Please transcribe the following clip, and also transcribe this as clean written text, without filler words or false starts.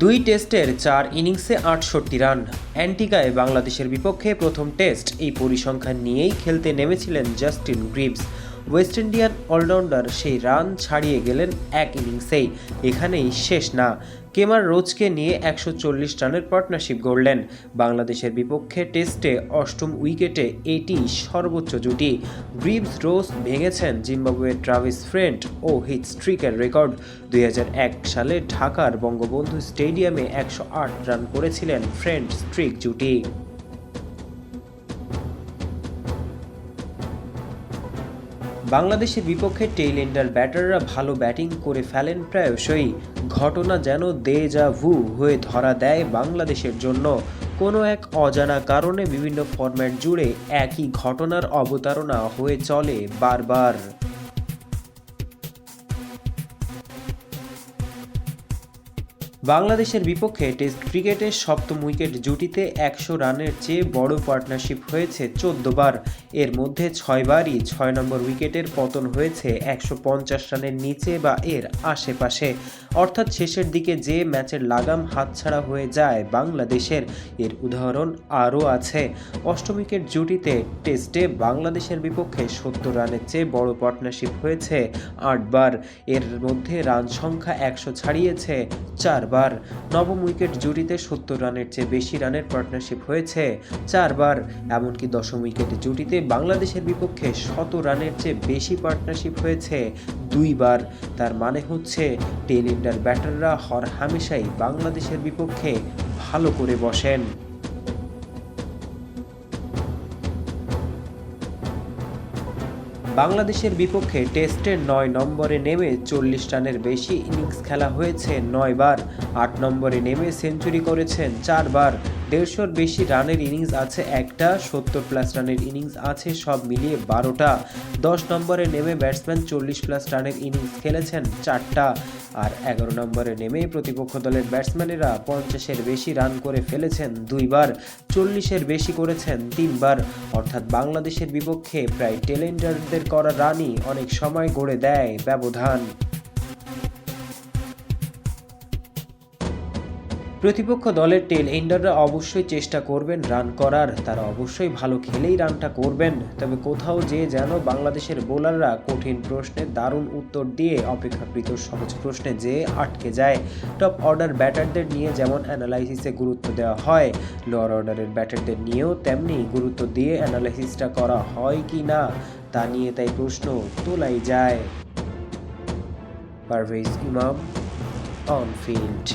দুই টেস্টের 4 ইনিংসে ৬৮ রান। অ্যান্টিগায় বাংলাদেশের বিপক্ষে প্রথম টেস্ট এই পরিসংখ্যান নিয়েই খেলতে নেমেছিলেন Justin Greaves. West Indian allrounder সেই রান ছাড়িয়ে গেলেন এক ইনিংসেই। এখানেই শেষ না, কেমার রোচকে নিয়ে ১৪০ রানের পার্টনারশিপ গড়লেন। বাংলাদেশের বিপক্ষে টেস্টে অষ্টম উইকেটে এটি সর্বোচ্চ জুটি। গ্রিভস রোচ ভেঙেছেন জিম্বাবুয়ের ট্রাভিস ফ্রেন্ট ও হিট স্ট্রিকের রেকর্ড। ২০০১ সালে ঢাকার বঙ্গবন্ধু স্টেডিয়ামে ১০৮ রান করেছিলেন ফ্রেন্ট স্ট্রিক জুটি। বাংলাদেশের বিপক্ষে টেইল এন্ডার ব্যাটাররা ভালো ব্যাটিং করে ফেলেন প্রায়শই। ঘটনা যেন দেজা ভু হয়ে ধরা দেয় বাংলাদেশের জন্য। কোনো এক অজানা কারণে বিভিন্ন ফরম্যাট জুড়ে একই ঘটনার অবতারণা হয়ে চলে বারবার। বাংলাদেশের বিপক্ষে টেস্ট ক্রিকেটের সপ্তম উইকেট জুটিতে ১০০ রানের চেয়ে বড় পার্টনারশিপ হয়েছে ১৪ বার। এর মধ্যে ৬ বারই ৬ নম্বর উইকেটের পতন হয়েছে ১৫০ রানের নিচে বা এর আশেপাশে। অর্থাৎ শেষের দিকে যে ম্যাচের লাগাম হাতছাড়া হয়ে যায় বাংলাদেশের, এর উদাহরণ আরও আছে। অষ্টম উইকেট জুটিতে টেস্টে বাংলাদেশের বিপক্ষে ৭০ রানের চেয়ে বড় পার্টনারশিপ হয়েছে ৮ বার। এর মধ্যে রান সংখ্যা ১০০ ছাড়িয়েছে ৪ বার। নবম উইকেট জুটিতে ৭০ রানের চেয়ে বেশি রানের পার্টনারশিপ হয়েছে ৪ বার। এমনকি দশম উইকেট জুটিতে বাংলাদেশের বিপক্ষে ১০০ রানের চেয়ে বেশি পার্টনারশিপ হয়েছে ২ বার। তার মানে হচ্ছে টেইল এন্ডার ব্যাটাররা হরহামেশাই বাংলাদেশের বিপক্ষে ভালো করে বসেন। বাংলাদেশের বিপক্ষে টেস্টের ৯ নম্বরে নেমে ৪০ রানের বেশি ইনিংস খেলা হয়েছে ৯ বার। ৮ নম্বরে নেমে সেঞ্চুরি করেছেন ৪ বার। ১৫০-র বেশি রানের ইনিংস আছে একটা, ৭০+ রানের ইনিংস আছে সব মিলিয়ে ১২টা। ১০ নম্বরে নেমে ব্যাটসম্যান ৪০+ রানের ইনিংস খেলেছেন ৪টা। আর ১১ নম্বরে নেমে প্রতিপক্ষ দলের ব্যাটসম্যানেরা ৫০-এর বেশি রান করে ফেলেছেন ২ বার, ৪০-এর বেশি করেছেন ৩ বার। অর্থাৎ বাংলাদেশের বিপক্ষে প্রায় টেল এন্ডারদের করা রানই অনেক সময় গড়ে দেয় ব্যবধান। প্রতিপক্ষ দলের টেল এন্ডাররা অবশ্যই চেষ্টা করবেন রান করার, তারা অবশ্যই ভালো খেলেই রানটা করবেন। তবে কোথাও যেন বাংলাদেশের বোলাররা কঠিন প্রশ্নের দারুণ উত্তর দিয়ে অপেক্ষাকৃত সহজ প্রশ্নে যেয়ে আটকে যায়। টপ অর্ডার ব্যাটারদের নিয়ে যেমন অ্যানালাইসিসে গুরুত্ব দেওয়া হয়, লোয়ার অর্ডারের ব্যাটারদের নিয়েও তেমনি গুরুত্ব দিয়ে অ্যানালাইসিসটা করা হয় কি না তা নিয়ে তাই প্রশ্ন তোলাই যায়। পারভেজ ইমাম, অন ফিল্ড।